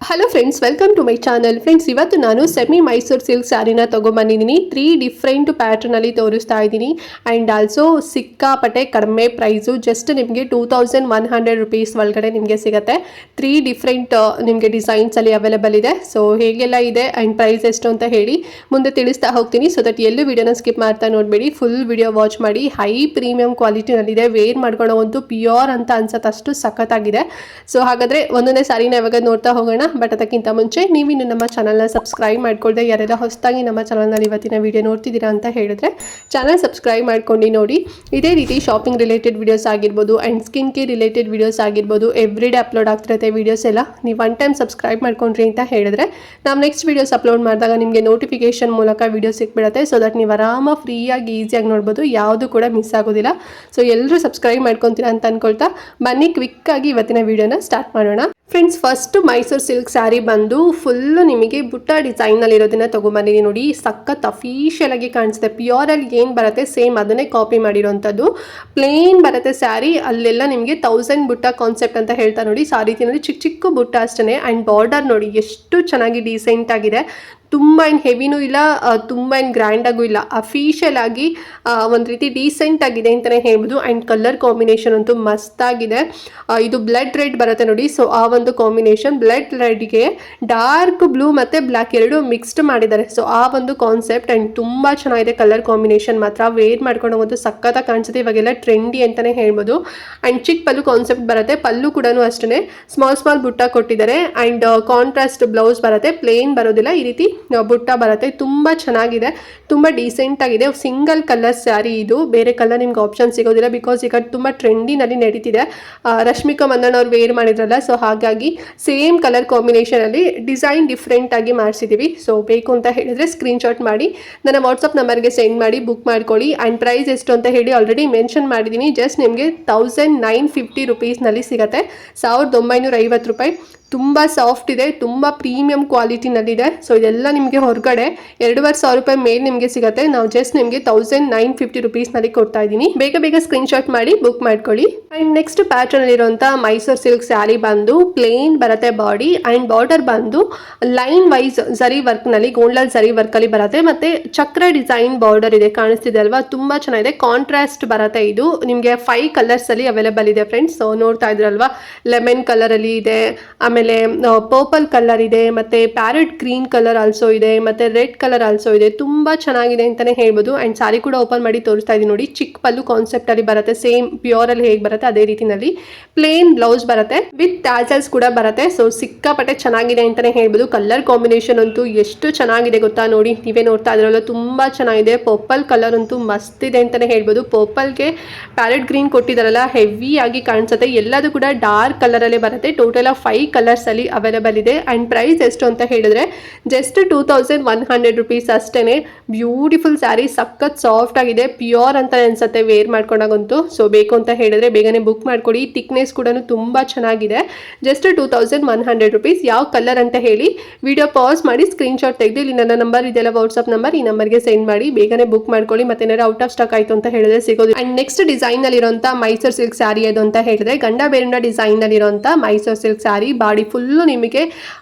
Hello friends, welcome to my channel. Friends, ಇವತ್ತು ನಾನು semi Mysore silk ಸ್ಯಾರಿನ ತೊಗೊಂಬಂದಿದ್ದೀನಿ. 3 ಡಿಫ್ರೆಂಟ್ ಪ್ಯಾಟ್ರನಲ್ಲಿ ತೋರಿಸ್ತಾ ಇದ್ದೀನಿ. ಆ್ಯಂಡ್ ಆಲ್ಸೋ ಸಿಕ್ಕಾಪಟ್ಟೆ ಕಡಿಮೆ ಪ್ರೈಸು, ಜಸ್ಟ್ ನಿಮಗೆ 2100 ರುಪೀಸ್ ಒಳಗಡೆ ನಿಮಗೆ ಸಿಗುತ್ತೆ. 3 ಡಿಫ್ರೆಂಟ್ ನಿಮಗೆ ಡಿಸೈನ್ಸಲ್ಲಿ ಅವೈಲೇಬಲ್ ಇದೆ. ಸೊ ಹೇಗೆಲ್ಲ ಇದೆ ಆ್ಯಂಡ್ ಪ್ರೈಸ್ ಎಷ್ಟು ಅಂತ ಹೇಳಿ ಮುಂದೆ ತಿಳಿಸ್ತಾ ಹೋಗ್ತೀನಿ. ಸೊ ದಟ್ ಎಲ್ಲೂ ವಿಡಿಯೋನ ಸ್ಕಿಪ್ ಮಾಡ್ತಾ ನೋಡಬೇಡಿ, ಫುಲ್ ವಿಡಿಯೋ ವಾಚ್ ಮಾಡಿ. ಹೈ ಪ್ರೀಮಿಯಂ ಕ್ವಾಲಿಟಿನಲ್ಲಿದೆ, ವೇರ್ ಮಾಡ್ಕೊಳ್ಳೋವಂತೂ ಪ್ಯೂರ್ ಅಂತ ಅನ್ಸತ್ತೆ, ಅಷ್ಟು ಸಖತ್ತಾಗಿದೆ. ಸೊ ಹಾಗಾದರೆ ಒಂದೊಂದೇ ಸ್ಯಾರಿನ ಇವಾಗ ನೋಡ್ತಾ ಹೋಗೋಣ. ಬಟ್ ಅದಕ್ಕಿಂತ ಮುಂಚೆ ನೀವಿನ್ನು ನಮ್ಮ ಚಾನಲ್ನ ಸಬ್ಸ್ಕ್ರೈಬ್ ಮಾಡ್ಕೊಳ್ದೆ ಯಾರೆಲ್ಲ ಹೊಸದಾಗಿ ನಮ್ಮ ಚಾನಲ್ನಲ್ಲಿ ಇವತ್ತಿನ ವಿಡಿಯೋ ನೋಡ್ತಿದ್ದೀರಾ ಅಂತ ಹೇಳಿದ್ರೆ ಚಾನಲ್ ಸಬ್ಸ್ಕ್ರೈಬ್ ಮಾಡ್ಕೊಂಡು ನೋಡಿ. ಇದೇ ರೀತಿ ಶಾಪಿಂಗ್ ರಿಲೇಟೆಡ್ ವಿಡಿಯೋಸ್ ಆಗಿರ್ಬೋದು and skin care related videos ಆಗಿರ್ಬೋದು ಎವ್ರಿ ಡೇ ಅಪ್ಲೋಡ್ ಆಗ್ತಿರುತ್ತೆ ವಿಡಿಯೋಸ್ ಎಲ್ಲ. ನೀವು ಒನ್ ಟೈಮ್ ಸಬ್ಸ್ಕ್ರೈಬ್ ಮಾಡ್ಕೊಂಡ್ರಿ ಅಂತ ಹೇಳಿದ್ರೆ ನಾವು ನೆಕ್ಸ್ಟ್ ವಿಡಿಯೋಸ್ ಅಪ್ಲೋಡ್ ಮಾಡಿದಾಗ ನಿಮಗೆ ನೋಟಿಫಿಕೇಶನ್ ಮೂಲಕ ವಿಡಿಯೋ ಸಿಕ್ಬಿಡುತ್ತೆ. ಸೊ ದಟ್ ನೀವು ಆರಾಮಾಗಿ ಫ್ರೀಯಾಗಿ ಈಸಿಯಾಗಿ ನೋಡ್ಬೋದು, ಯಾವುದು ಕೂಡ ಮಿಸ್ ಆಗೋದಿಲ್ಲ. ಸೊ ಎಲ್ಲರೂ ಸಬ್ಸ್ಕ್ರೈಬ್ ಮಾಡ್ಕೊತೀರಾ ಅಂತ ಅನ್ಕೊಳ್ತಾ ಬನ್ನಿ ಕ್ವಿಕ್ಕಾಗಿ ಇವತ್ತಿನ ವಿಡಿಯೋನ ಸ್ಟಾರ್ಟ್ ಮಾಡೋಣ. Friends, first Mysuru silk sari ಬಂದು ಫುಲ್ಲು ನಿಮಗೆ ಬುಟ್ಟ ಡಿಸೈನಲ್ಲಿ ಇರೋದನ್ನ ತೊಗೊಂಬಂದಿದ್ದೀನಿ ನೋಡಿ. ಸಖತ್ ಅಫಿಷಿಯಲ್ ಆಗಿ ಕಾಣಿಸುತ್ತೆ. ಪ್ಯೂರಲ್ಲಿ ಏನು ಬರುತ್ತೆ ಸೇಮ್ ಅದನ್ನೇ ಕಾಪಿ ಮಾಡಿರೋಂಥದ್ದು. ಪ್ಲೇನ್ ಬರುತ್ತೆ ಸ್ಯಾರಿ, ಅಲ್ಲೆಲ್ಲ ನಿಮಗೆ 1000 ಬುಟ್ಟ ಕಾನ್ಸೆಪ್ಟ್ ಅಂತ ಹೇಳ್ತಾ ನೋಡಿ. ಸಾರೀತಿನಲ್ಲಿ ಚಿಕ್ಕ ಚಿಕ್ಕ ಬುಟ್ಟ ಅಷ್ಟೇ. ಆ್ಯಂಡ್ ಬಾರ್ಡರ್ ನೋಡಿ ಎಷ್ಟು ಚೆನ್ನಾಗಿ ಡೀಸೆಂಟ್ ಆಗಿದೆ. ತುಂಬ ಏನು ಹೆವಿನೂ ಇಲ್ಲ, ತುಂಬ ಏನು ಗ್ರ್ಯಾಂಡಾಗೂ ಇಲ್ಲ. ಅಫಿಷಿಯಲ್ ಆಗಿ ಒಂದು ರೀತಿ ಡೀಸೆಂಟ್ ಆಗಿದೆ ಅಂತಲೇ ಹೇಳ್ಬೋದು. ಆ್ಯಂಡ್ ಕಲರ್ ಕಾಂಬಿನೇಷನ್ ಅಂತೂ ಮಸ್ತಾಗಿದೆ. ಇದು ಬ್ಲಡ್ ರೆಡ್ ಬರುತ್ತೆ ನೋಡಿ. ಸೊ ಆ ಒಂದು ಕಾಂಬಿನೇಷನ್ ಬ್ಲಡ್ ರೆಡ್ಗೆ ಡಾರ್ಕ್ ಬ್ಲೂ ಮತ್ತು ಬ್ಲ್ಯಾಕ್ ಎರಡು ಮಿಕ್ಸ್ಡ್ ಮಾಡಿದ್ದಾರೆ. ಸೊ ಆ ಒಂದು ಕಾನ್ಸೆಪ್ಟ್ ಆ್ಯಂಡ್ ತುಂಬ ಚೆನ್ನಾಗಿದೆ ಕಲರ್ ಕಾಂಬಿನೇಷನ್ ಮಾತ್ರ. ವೇರ್ ಮಾಡ್ಕೊಂಡು ಒಂದು ಸಖತ್ತಾಗಿ ಕಾಣಿಸುತ್ತೆ. ಇವಾಗೆಲ್ಲ ಟ್ರೆಂಡಿ ಅಂತಲೇ ಹೇಳ್ಬೋದು. ಆ್ಯಂಡ್ ಚಿಕ್ಕ ಪಲ್ಲು ಕಾನ್ಸೆಪ್ಟ್ ಬರುತ್ತೆ. ಪಲ್ಲು ಕೂಡ ಅಷ್ಟೇ ಸ್ಮಾಲ್ ಬುಟ್ಟ ಕೊಟ್ಟಿದ್ದಾರೆ. ಆ್ಯಂಡ್ ಕಾಂಟ್ರಾಸ್ಟ್ ಬ್ಲೌಸ್ ಬರುತ್ತೆ, ಪ್ಲೇನ್ ಬರೋದಿಲ್ಲ, ಈ ರೀತಿ ಬುಟ್ಟ ಬರುತ್ತೆ. ತುಂಬ ಚೆನ್ನಾಗಿದೆ, ತುಂಬ ಡೀಸೆಂಟ್ ಆಗಿದೆ. ಸಿಂಗಲ್ ಕಲರ್ ಸ್ಯಾರಿ ಇದು, ಬೇರೆ ಕಲರ್ ನಿಮ್ಗೆ ಆಪ್ಷನ್ ಸಿಗೋದಿಲ್ಲ. ಬಿಕಾಸ್ ಈಗ ತುಂಬ ಟ್ರೆಂಡಿನಲ್ಲಿ ನಡೀತಿದೆ. ರಶ್ಮಿಕಾ ಮಂದಣ್ಣ ಅವ್ರು ವೇರ್ ಮಾಡಿದ್ರಲ್ಲ, ಸೊ ಹಾಗಾಗಿ ಸೇಮ್ ಕಲರ್ ಕಾಂಬಿನೇಷನಲ್ಲಿ ಡಿಸೈನ್ ಡಿಫ್ರೆಂಟ್ ಆಗಿ ಮಾಡಿಸಿದ್ದೀವಿ. ಸೊ ಬೇಕು ಅಂತ ಹೇಳಿದ್ರೆ ಸ್ಕ್ರೀನ್ಶಾಟ್ ಮಾಡಿ ನನ್ನ ವಾಟ್ಸಪ್ ನಂಬರ್ಗೆ ಸೆಂಡ್ ಮಾಡಿ ಬುಕ್ ಮಾಡ್ಕೊಳ್ಳಿ. ಆ್ಯಂಡ್ ಪ್ರೈಸ್ ಎಷ್ಟು ಅಂತ ಹೇಳಿ ಆಲ್ರೆಡಿ ಮೆನ್ಷನ್ ಮಾಡಿದ್ದೀನಿ. ಜಸ್ಟ್ ನಿಮಗೆ 1950 ರುಪೀಸ್ನಲ್ಲಿ ಸಿಗುತ್ತೆ, 1950 ರೂಪಾಯಿ. ತುಂಬ ಸಾಫ್ಟ್ ಇದೆ, ತುಂಬ ಪ್ರೀಮಿಯಂ ಕ್ವಾಲಿಟಿನಲ್ಲಿದೆ. ಸೊ ಇದೆಲ್ಲ ನಿಮಗೆ ಹೊರಗಡೆ 2500 ರೂಪಾಯಿ ಮೇಲೆ ನಿಮಗೆ ಸಿಗುತ್ತೆ. ನಾವು ಜಸ್ಟ್ ನಿಮಗೆ 1950 ರುಪೀಸ್ನಲ್ಲಿ ಕೊಡ್ತಾ ಇದ್ದೀನಿ. ಬೇಗ ಸ್ಕ್ರೀನ್ಶಾಟ್ ಮಾಡಿ ಬುಕ್ ಮಾಡ್ಕೊಳ್ಳಿ. ಆ್ಯಂಡ್ ನೆಕ್ಸ್ಟ್ ಪ್ಯಾಟರ್ನಲ್ಲಿರುವಂಥ ಮೈಸೂರು ಸಿಲ್ಕ್ ಸ್ಯಾರಿ ಬಂದು ಪ್ಲೇನ್ ಬರುತ್ತೆ ಬಾಡಿ. ಆ್ಯಂಡ್ ಬಾರ್ಡರ್ ಬಂದು ಲೈನ್ ವೈಸ್ ಝರಿ ವರ್ಕ್ನಲ್ಲಿ, ಗೋಲ್ಡನ್ ಝರಿ ವರ್ಕಲ್ಲಿ ಬರುತ್ತೆ. ಮತ್ತು ಚಕ್ರ ಡಿಸೈನ್ ಬಾರ್ಡರ್ ಇದೆ, ಕಾಣಿಸ್ತಿದೆ ಅಲ್ವಾ, ತುಂಬ ಚೆನ್ನಾಗಿದೆ. ಕಾಂಟ್ರಾಸ್ಟ್ ಬರುತ್ತೆ. ಇದು ನಿಮಗೆ 5 ಕಲರ್ಸಲ್ಲಿ ಅವೈಲೇಬಲ್ ಇದೆ ಫ್ರೆಂಡ್ಸ್. ಸೊ ನೋಡ್ತಾ ಇದ್ರಲ್ವಾ, ಲೆಮನ್ ಕಲರಲ್ಲಿ ಇದೆ, ಆಮೇಲೆ ಪರ್ಪಲ್ ಕಲರ್ ಇದೆ, ಮತ್ತೆ ಪ್ಯಾರೆಟ್ ಗ್ರೀನ್ ಕಲರ್ ಆಲ್ಸೋ ಇದೆ, ಮತ್ತೆ ರೆಡ್ ಕಲರ್ ಆಲ್ಸೋ ಇದೆ. ತುಂಬಾ ಚೆನ್ನಾಗಿದೆ ಅಂತಾನೆ ಹೇಳ್ಬೋದು. ಅಂಡ್ ಸಾರಿ ಕೂಡ ಓಪನ್ ಮಾಡಿ ತೋರಿಸ್ತಾ ಇದೀನಿ ನೋಡಿ. ಚಿಕ್ಕ ಪಲ್ಲು ಕಾನ್ಸೆಪ್ಟ್ ಅಲ್ಲಿ ಬರುತ್ತೆ, ಸೇಮ್ ಪ್ಯೂರ್ ಅಲ್ಲಿ ಹೇಗೆ ಬರುತ್ತೆ ಅದೇ ರೀತಿನಲ್ಲಿ. ಪ್ಲೇನ್ ಬ್ಲೌಸ್ ಬರುತ್ತೆ, ವಿತ್ ಟ್ಯಾಸಲ್ಸ್ ಕೂಡ ಬರುತ್ತೆ. ಸೊ ಸಿಕ್ಕಾಪಟ್ಟೆ ಚೆನ್ನಾಗಿದೆ ಅಂತಾನೆ ಹೇಳ್ಬೋದು. ಕಲರ್ ಕಾಂಬಿನೇಷನ್ ಅಂತೂ ಎಷ್ಟು ಚೆನ್ನಾಗಿದೆ ಗೊತ್ತಾ, ನೋಡಿ ನೀವೇ ನೋಡ್ತಾ ಇದ್ರಲ್ಲ, ತುಂಬಾ ಚೆನ್ನಾಗಿದೆ. ಪರ್ಪಲ್ ಕಲರ್ ಅಂತೂ ಮಸ್ತ್ ಇದೆ ಅಂತಾನೆ ಹೇಳ್ಬೋದು. ಪರ್ಪಲ್ಗೆ ಪ್ಯಾರೆಟ್ ಗ್ರೀನ್ ಕೊಟ್ಟಿದಾರಲ್ಲ, ಹೆವಿ ಆಗಿ ಕಾಣಿಸುತ್ತೆ. ಎಲ್ಲದೂ ಕೂಡ ಡಾರ್ಕ್ ಕಲರ್ ಅಲ್ಲೇ ಬರುತ್ತೆ. ಟೋಟಲ್ ಆಫ್ 5 ಕಲರ್ಸ್ ಅಲ್ಲಿ ಅವೈಲೇಬಲ್ ಇದೆ. ಅಂಡ್ ಪ್ರೈಸ್ ಎಷ್ಟು ಅಂತ ಹೇಳಿದ್ರೆ ಜಸ್ಟ್ 2100 ರುಪೀಸ್ ಅಷ್ಟೇನೆ. ಬ್ಯೂಟಿಫುಲ್ ಸ್ಯಾರಿ, ಸಖತ್ ಸಾಫ್ಟ್ ಆಗಿದೆ, ಪ್ಯೂರ್ ಅಂತ ಅನ್ಸುತ್ತೆ ವೇರ್ ಮಾಡ್ಕೊಂಡಾಗಂತೂ. ಸೊ ಬೇಕು ಅಂತ ಹೇಳಿದ್ರೆ ಬೇಗನೆ ಬುಕ್ ಮಾಡ್ಕೊಳ್ಳಿ. ಥಿಕ್ನೆಸ್ ಕೂಡ ತುಂಬಾ ಚೆನ್ನಾಗಿದೆ. Just 2100 rupees. ಯಾವ ಕಲರ್ ಅಂತ ಹೇಳಿ ವಿಡಿಯೋ ಪಾಸ್ ಮಾಡಿ ಸ್ಕ್ರೀನ್ಶಾಟ್ ತೆಗೆದು ಇಲ್ಲಿ ನನ್ನ ನಂಬರ್ ಇದೆಲ್ಲ ವಾಟ್ಸ್ಆಪ್ ನಂಬರ್, ಈ ನಂಬರ್ಗೆ ಸೆಂಡ್ ಮಾಡಿ ಬೇಗನೆ ಬುಕ್ ಮಾಡ್ಕೊಳ್ಳಿ. ಮತ್ತೆ ಏನಾದ್ರು ಔಟ್ ಆಫ್ ಸ್ಟಾಕ್ ಆಯ್ತು ಅಂತ ಹೇಳಿದ್ರೆ ಸಿಗೋದು. ಅಂಡ್ ನೆಕ್ಸ್ಟ್ ಡಿಸೈನ್ ನಲ್ಲಿ ಇರುವಂತ ಮೈಸೂರು ಸಿಲ್ಕ್ ಸ್ಯಾರಿ ಅದು ಅಂತ ಹೇಳಿದ್ರೆ ಗಂಡ ಬೇರುಂಡ ಡಿಸೈನ್ ನಲ್ಲಿ ಇರುವಂತ Mysuru silk sari. Body full ನಿಮಗೆ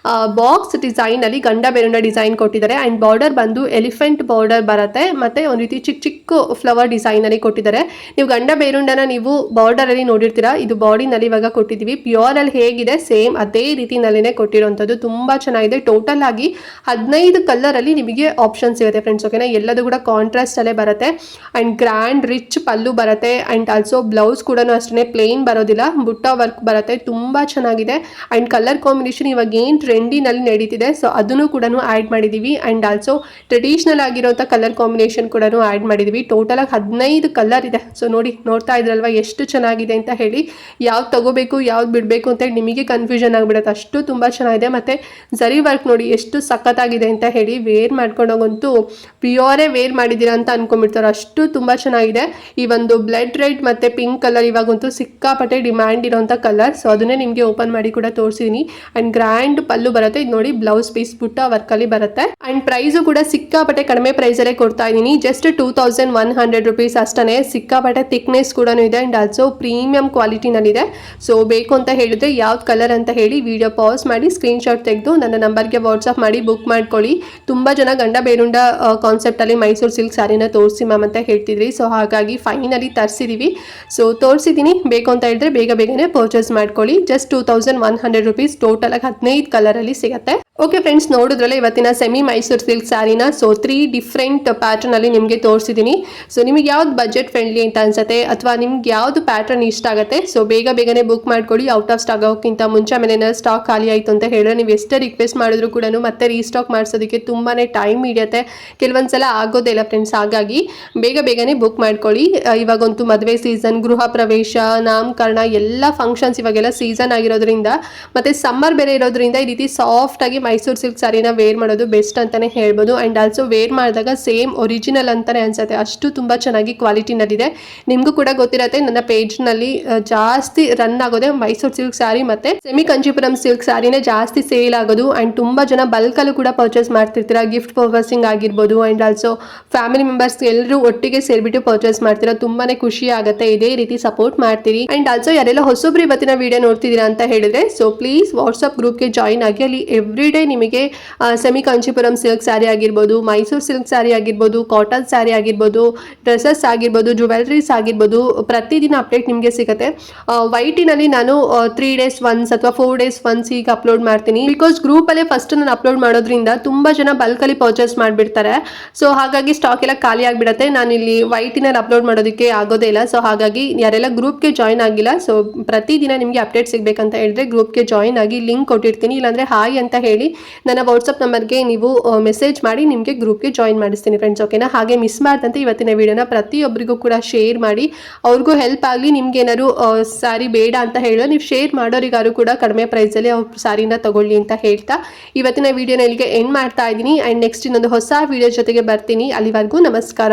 ಬಾಕ್ಸ್ ಡಿಸೈನ್ ಅಲ್ಲಿ ಗಂಡ ಬೇರುಂಡ ಡಿಸೈನ್ ಕೊಟ್ಟಿದ್ದಾರೆ. ಅಂಡ್ ಬಾರ್ಡರ್ ಬಂದು ಎಲಿಫೆಂಟ್ ಬಾರ್ಡರ್ ಬರುತ್ತೆ, ಮತ್ತೆ ಒಂದು ರೀತಿ ಚಿಕ್ಕ ಚಿಕ್ಕ ಫ್ಲವರ್ ಡಿಸೈನ್ ಅಲ್ಲಿ ಕೊಟ್ಟಿದ್ದಾರೆ. ನೀವು ಗಂಡ ಬೇರುಂಡನ ನೀವು ಬಾರ್ಡರ್ ಅಲ್ಲಿ ನೋಡಿರ್ತೀರಾ, ಇದು ಬಾಡಿನಲ್ಲಿ ಇವಾಗ ಕೊಟ್ಟಿದ್ದೀವಿ. ಪ್ಯೂರ್ ಅಲ್ಲಿ ಹೇಗಿದೆ ಸೇಮ್ ಅದೇ ರೀತಿನಲ್ಲಿನೇ ಕೊಟ್ಟಿರುವಂಥದ್ದು. ತುಂಬಾ ಚೆನ್ನಾಗಿದೆ. ಟೋಟಲ್ ಆಗಿ 15 ಕಲರ್ ಅಲ್ಲಿ ನಿಮಗೆ ಆಪ್ಷನ್ ಸಿಗುತ್ತೆ ಫ್ರೆಂಡ್ಸ್. ಓಕೆನಾ, ಎಲ್ಲದೂ ಕೂಡ ಕಾಂಟ್ರಾಸ್ಟ್ ಅಲ್ಲೇ ಬರುತ್ತೆ. ಅಂಡ್ ಗ್ರ್ಯಾಂಡ್ ರಿಚ್ ಪಲ್ಲು ಬರುತ್ತೆ. ಅಂಡ್ ಆಲ್ಸೋ ಬ್ಲೌಸ್ ಕೂಡ ಅಷ್ಟೇ ಪ್ಲೇನ್ ಬರೋದಿಲ್ಲ, ಬುಟ್ಟ ವರ್ಕ್ ಬರುತ್ತೆ. ತುಂಬಾ ಚೆನ್ನಾಗಿದೆ. ಅಂಡ್ ಕಲರ್ ಕಾಂಬಿನೇಷನ್ ಇವಾಗ ಏನು ಟ್ರೆಂಡಿನಲ್ಲಿ ನಡೀತಿದೆ, ಸೊ ಅದನ್ನು ಕೂಡ ಆ್ಯಡ್ ಮಾಡಿದ್ದೀವಿ. ಆ್ಯಂಡ್ ಆಲ್ಸೋ ಟ್ರೆಡಿಷನಲ್ ಆಗಿರೋಂಥ ಕಲರ್ ಕಾಂಬಿನೇಷನ್ ಕೂಡ ಆ್ಯಡ್ ಮಾಡಿದ್ದೀವಿ. ಟೋಟಲ್ ಆಗಿ 15 ಕಲರ್ ಇದೆ. ಸೊ ನೋಡ್ತಾ ಇದ್ರಲ್ವ ಎಷ್ಟು ಚೆನ್ನಾಗಿದೆ ಅಂತ ಹೇಳಿ. ಯಾವ್ದು ತಗೋಬೇಕು ಯಾವ್ದು ಬಿಡಬೇಕು ಅಂತ ಹೇಳಿ ನಿಮಗೆ ಕನ್ಫ್ಯೂಷನ್ ಆಗಿಬಿಡುತ್ತೆ, ಅಷ್ಟು ತುಂಬ ಚೆನ್ನಾಗಿದೆ. ಮತ್ತು ಝರಿ ವರ್ಕ್ ನೋಡಿ ಎಷ್ಟು ಸಖತ್ತಾಗಿದೆ ಅಂತ ಹೇಳಿ. ವೇರ್ ಮಾಡ್ಕೊಂಡೋಗಂತೂ ಪ್ಯೂರೇ ವೇರ್ ಮಾಡಿದ್ದೀರಾ ಅಂತ ಅನ್ಕೊಂಡ್ಬಿಡ್ತಾರೆ, ಅಷ್ಟು ತುಂಬ ಚೆನ್ನಾಗಿದೆ. ಈ ಒಂದು ಬ್ಲಡ್ ರೆಡ್ ಮತ್ತು ಪಿಂಕ್ ಕಲರ್ ಇವಾಗಂತೂ ಸಿಕ್ಕಾಪಟ್ಟೆ ಡಿಮ್ಯಾಂಡ್ ಇರೋಂಥ ಕಲರ್. ಸೊ ಅದನ್ನೇ ನಿಮಗೆ ಓಪನ್ ಮಾಡಿ ಕೂಡ ತೋರಿಸಿದ್ದೀನಿ. ಆ್ಯಂಡ್ ಗ್ರ್ಯಾಂಡ್ ಪಲ್ಲು ಬರುತ್ತೆ. ಇದು ನೋಡಿ ಬ್ಲೌಸ್ ಪೀಸ್ ಬುಟ್ಟ ವರ್ಕಲ್ಲಿ ಬರುತ್ತೆ ಅಂಡ್ ಪ್ರೈಸು ಕೂಡ ಸಿಕ್ಕಾಪಟ್ಟೆ ಕಡಿಮೆ ಪ್ರೈಸಲ್ಲೇ ಕೊಡ್ತಾ ಇದ್ದೀನಿ. ಜಸ್ಟ್ 2100 ರುಪೀಸ್ ಅಷ್ಟೇ. ಸಿಕ್ಕಾಪಟ್ಟೆ ಥಿಕ್ನೆಸ್ ಕೂಡ ಇದೆ ಅಂಡ್ ಆಲ್ಸೋ ಪ್ರೀಮಿಯಂ ಕ್ವಾಲಿಟಿನಲ್ಲಿದೆ. ಸೊ ಬೇಕು ಅಂತ ಹೇಳಿದ್ರೆ ಯಾವ್ದು ಕಲರ್ ಅಂತ ಹೇಳಿ ವಿಡಿಯೋ ಪಾಸ್ ಮಾಡಿ ಸ್ಕ್ರೀನ್ಶಾಟ್ ತೆಗೆದು ನನ್ನ ನಂಬರ್ಗೆ ವಾಟ್ಸಪ್ ಮಾಡಿ ಬುಕ್ ಮಾಡ್ಕೊಳ್ಳಿ. ತುಂಬ ಜನ ಗಂಡ ಬೇರುಂಡ ಕಾನ್ಸೆಪ್ಟಲ್ಲಿ ಮೈಸೂರು ಸಿಲ್ಕ್ ಸ್ಯಾರಿನ ತೋರಿಸಿ ಮ್ಯಾಮ್ ಅಂತ ಹೇಳ್ತಿದ್ರಿ. ಸೊ ಹಾಗಾಗಿ ಫೈನಲಿ ತರಿಸಿದ್ದೀವಿ. ಸೊ ತೋರಿಸಿದ್ದೀನಿ. ಬೇಕು ಅಂತ ಹೇಳಿದ್ರೆ ಬೇಗನೆ ಪರ್ಚೇಸ್ ಮಾಡ್ಕೊಳ್ಳಿ. Just 2100 rupees. ಟೋಟಲ್ ಆಗಿ 15 ಕಲರಲ್ಲಿ ಸಿಗುತ್ತೆ. ಓಕೆ ಫ್ರೆಂಡ್ಸ್, ನೋಡಿದ್ರಲ್ಲ ಇವತ್ತಿನ ಸೆಮಿ ಮೈಸೂರು ಸಿಲ್ಕ್ ಸ್ಯಾರಿನ. ಸೊ 3 ಡಿಫ್ರೆಂಟ್ ಪ್ಯಾಟರ್ನ್ ಅಲ್ಲಿ ನಿಮಗೆ ತೋರಿಸಿದ್ದೀನಿ. ಸೊ ನಿಮಗೆ ಯಾವ್ದು ಬಜೆಟ್ ಫ್ರೆಂಡ್ಲಿ ಅಂತ ಅನ್ಸುತ್ತೆ ಅಥವಾ ನಿಮ್ಗೆ ಯಾವ್ದು ಪ್ಯಾಟರ್ನ್ ಇಷ್ಟ ಆಗುತ್ತೆ ಸೊ ಬೇಗನೆ ಬುಕ್ ಮಾಡ್ಕೊಳ್ಳಿ. ಔಟ್ ಆಫ್ ಸ್ಟಾಕ್ ಆಗೋಕ್ಕಿಂತ ಮುಂಚೆ ಆಮೇಲೆ ಸ್ಟಾಕ್ ಖಾಲಿ ಆಯಿತು ಅಂತ ಹೇಳಿದ್ರೆ ನೀವು ಎಷ್ಟೇ ರಿಕ್ವೆಸ್ಟ್ ಮಾಡಿದ್ರು ಕೂಡ ಮತ್ತೆ ರೀಸ್ಟಾಕ್ ಮಾಡಿಸೋದಕ್ಕೆ ತುಂಬಾ ಟೈಮ್ ಹಿಡಿಯುತ್ತೆ, ಕೆಲವೊಂದ್ಸಲ ಆಗೋದೇ ಇಲ್ಲ ಫ್ರೆಂಡ್ಸ್. ಹಾಗಾಗಿ ಬೇಗನೆ ಬುಕ್ ಮಾಡ್ಕೊಳ್ಳಿ. ಇವಾಗಂತೂ ಮದುವೆ ಸೀಸನ್, ಗೃಹ ಪ್ರವೇಶ, ನಾಮಕರಣ ಎಲ್ಲ ಫಂಕ್ಷನ್ಸ್ ಇವಾಗೆಲ್ಲ ಸೀಸನ್ ಆಗಿರೋದ್ರಿಂದ ಮತ್ತೆ ಸಮ್ಮರ್ ಬೇರೆ ಇರೋದ್ರಿಂದ ಈ ರೀತಿ ಸಾಫ್ಟ್ ಆಗಿ ಮೈಸೂರು ಸಿಲ್ಕ್ ಸ್ಯಾರಿನ ವೇರ್ ಮಾಡೋದು ಬೆಸ್ಟ್ ಅಂತಾನೆ ಹೇಳ್ಬೋದು. ಅಂಡ್ ಆಲ್ಸೋ ವೇರ್ ಮಾಡಿದಾಗ ಸೇಮ್ ಒರಿಜಿನಲ್ ಅಂತಾನೆ ಅನ್ಸುತ್ತೆ, ಅಷ್ಟು ತುಂಬಾ ಚೆನ್ನಾಗಿ ಕ್ವಾಲಿಟಿನಲ್ಲಿದೆ. ನಿಮಗೂ ಕೂಡ ಗೊತ್ತಿರತ್ತೆ, ನನ್ನ ಪೇಜ್ನಲ್ಲಿ ಜಾಸ್ತಿ ರನ್ ಆಗೋದೆ ಮೈಸೂರು ಸಿಲ್ಕ್ ಸ್ಯಾರಿ ಮತ್ತೆ ಸೆಮಿ ಕಂಚಿಪುರಂ ಸಿಲ್ಕ್ ಸ್ಯಾರಿನೇ ಜಾಸ್ತಿ ಸೇಲ್ ಆಗೋದು. ಅಂಡ್ ತುಂಬಾ ಜನ ಬಲ್ಕಲ್ಲೂ ಕೂಡ ಪರ್ಚೇಸ್ ಮಾಡ್ತಿರ್ತೀರಾ, ಗಿಫ್ಟ್ ಪರ್ಪಸಿಂಗ್ ಆಗಿರ್ಬೋದು. ಅಂಡ್ ಆಲ್ಸೋ ಫ್ಯಾಮಿಲಿ ಮೆಂಬರ್ಸ್ ಎಲ್ಲರೂ ಒಟ್ಟಿಗೆ ಸೇರ್ಬಿಟ್ಟು ಪರ್ಚೇಸ್ ಮಾಡ್ತೀರಾ, ತುಂಬಾನೇ ಖುಷಿ ಆಗುತ್ತೆ. ಇದೇ ರೀತಿ ಸಪೋರ್ಟ್ ಮಾಡ್ತೀರಿ. ಅಂಡ್ ಆಲ್ಸೋ ಯಾರೆಲ್ಲ ಹೊಸೊಬ್ರು ಇವತ್ತಿನ ವಿಡಿಯೋ ನೋಡ್ತಿದ್ದೀರಾ ಅಂತ ಹೇಳಿದ್ರೆ ಸೊ ಪ್ಲೀಸ್ ವಾಟ್ಸ್ಆಪ್ ಗ್ರೂಪ್ಗೆ ಜಾಯಿನ್ ಆಗಿ. ಅಲ್ಲಿ ಎವ್ರಿ ಡೇ ನಿಮಗೆ ಸೆಮಿ ಕಂಚಿಪುರಂ ಸಿಲ್ಕ್ ಸ್ಯಾರಿ ಆಗಿರ್ಬೋದು, ಮೈಸೂರು ಸಿಲ್ಕ್ ಸ್ಯಾರಿ ಆಗಿರ್ಬೋದು, ಕಾಟನ್ ಸ್ಯಾರಿ ಆಗಿರ್ಬೋದು, ಡ್ರೆಸ್ಸಸ್ ಆಗಿರ್ಬೋದು, ಜುವೆಲ್ರೀಸ್ ಆಗಿರ್ಬೋದು, ಪ್ರತಿದಿನ ಅಪ್ಡೇಟ್ ನಿಮಗೆ ಸಿಗುತ್ತೆ. ವೈಟಿನಲ್ಲಿ ನಾನು 3 days ಒನ್ಸ್ ಅಥವಾ 4 days ಒನ್ಸ್ ಈಗ ಅಪ್ಲೋಡ್ ಮಾಡ್ತೀನಿ. ಬಿಕಾಸ್ ಗ್ರೂಪಲ್ಲೇ ಫಸ್ಟ್ ನಾನು ಅಪ್ಲೋಡ್ ಮಾಡೋದ್ರಿಂದ ತುಂಬ ಜನ ಬಲ್ಕಲ್ಲಿ ಪರ್ಚೇಸ್ ಮಾಡಿಬಿಡ್ತಾರೆ. ಸೊ ಹಾಗಾಗಿ ಸ್ಟಾಕ್ ಎಲ್ಲ ಖಾಲಿ ಆಗಿಬಿಡುತ್ತೆ. ನಾನು ಇಲ್ಲಿ ವೈಟಿನಲ್ಲಿ ಅಪ್ಲೋಡ್ ಮಾಡೋದಕ್ಕೆ ಆಗೋದೇ ಇಲ್ಲ. ಸೊ ಹಾಗಾಗಿ ಯಾರೆಲ್ಲ ಗ್ರೂಪ್ಗೆ ಜಾಯಿನ್ ಆಗಿಲ್ಲ ಸೊ ಪ್ರತಿದಿನ ನಿಮಗೆ ಅಪ್ಡೇಟ್ ಸಿಗಬೇಕಂತ ಹೇಳಿದ್ರೆ ಗ್ರೂಪ್ಗೆ ಜಾಯಿನ್ ಆಗಿ, ಲಿಂಕ್ ಕೊಟ್ಟಿರ್ತೀನಿ. ಇಲ್ಲಾಂದರೆ ಹಾಯ್ ಅಂತ ಹೇಳಿ ನನ್ನ ವಾಟ್ಸಪ್ ನಂಬರ್ಗೆ ನೀವು ಮೆಸೇಜ್ ಮಾಡಿ ನಿಮಗೆ ಗ್ರೂಪ್ಗೆ ಜಾಯಿನ್ ಮಾಡಿಸ್ತೀನಿ ಫ್ರೆಂಡ್ಸ್. ಓಕೆನಾ? ಹಾಗೆ ಮಿಸ್ ಮಾಡ್ದಂತೆ ಇವತ್ತಿನ ವಿಡಿಯೋನ ಪ್ರತಿಯೊಬ್ಬರಿಗೂ ಕೂಡ ಶೇರ್ ಮಾಡಿ, ಅವ್ರಿಗೂ ಹೆಲ್ಪ್ ಆಗಲಿ. ನಿಮ್ಗೆ ಏನಾದ್ರು ಸ್ಯಾರಿ ಬೇಡ ಅಂತ ಹೇಳಿದ್ರೆ ನೀವು ಶೇರ್ ಮಾಡೋರಿಗಾರು ಕೂಡ ಕಡಿಮೆ ಪ್ರೈಸಲ್ಲಿ ಅವ್ರ ಸ್ಯಾರಿನ ತಗೊಳ್ಳಿ ಅಂತ ಹೇಳ್ತಾ ಇವತ್ತಿನ ವಿಡಿಯೋನ ಇಲ್ಲಿಗೆ ಎಂಡ್ ಮಾಡ್ತಾ ಇದ್ದೀನಿ. ಆ್ಯಂಡ್ ನೆಕ್ಸ್ಟ್ ಇನ್ನೊಂದು ಹೊಸ ವಿಡಿಯೋ ಜೊತೆಗೆ ಬರ್ತೀನಿ. ಅಲ್ಲಿವರೆಗೂ ನಮಸ್ಕಾರ.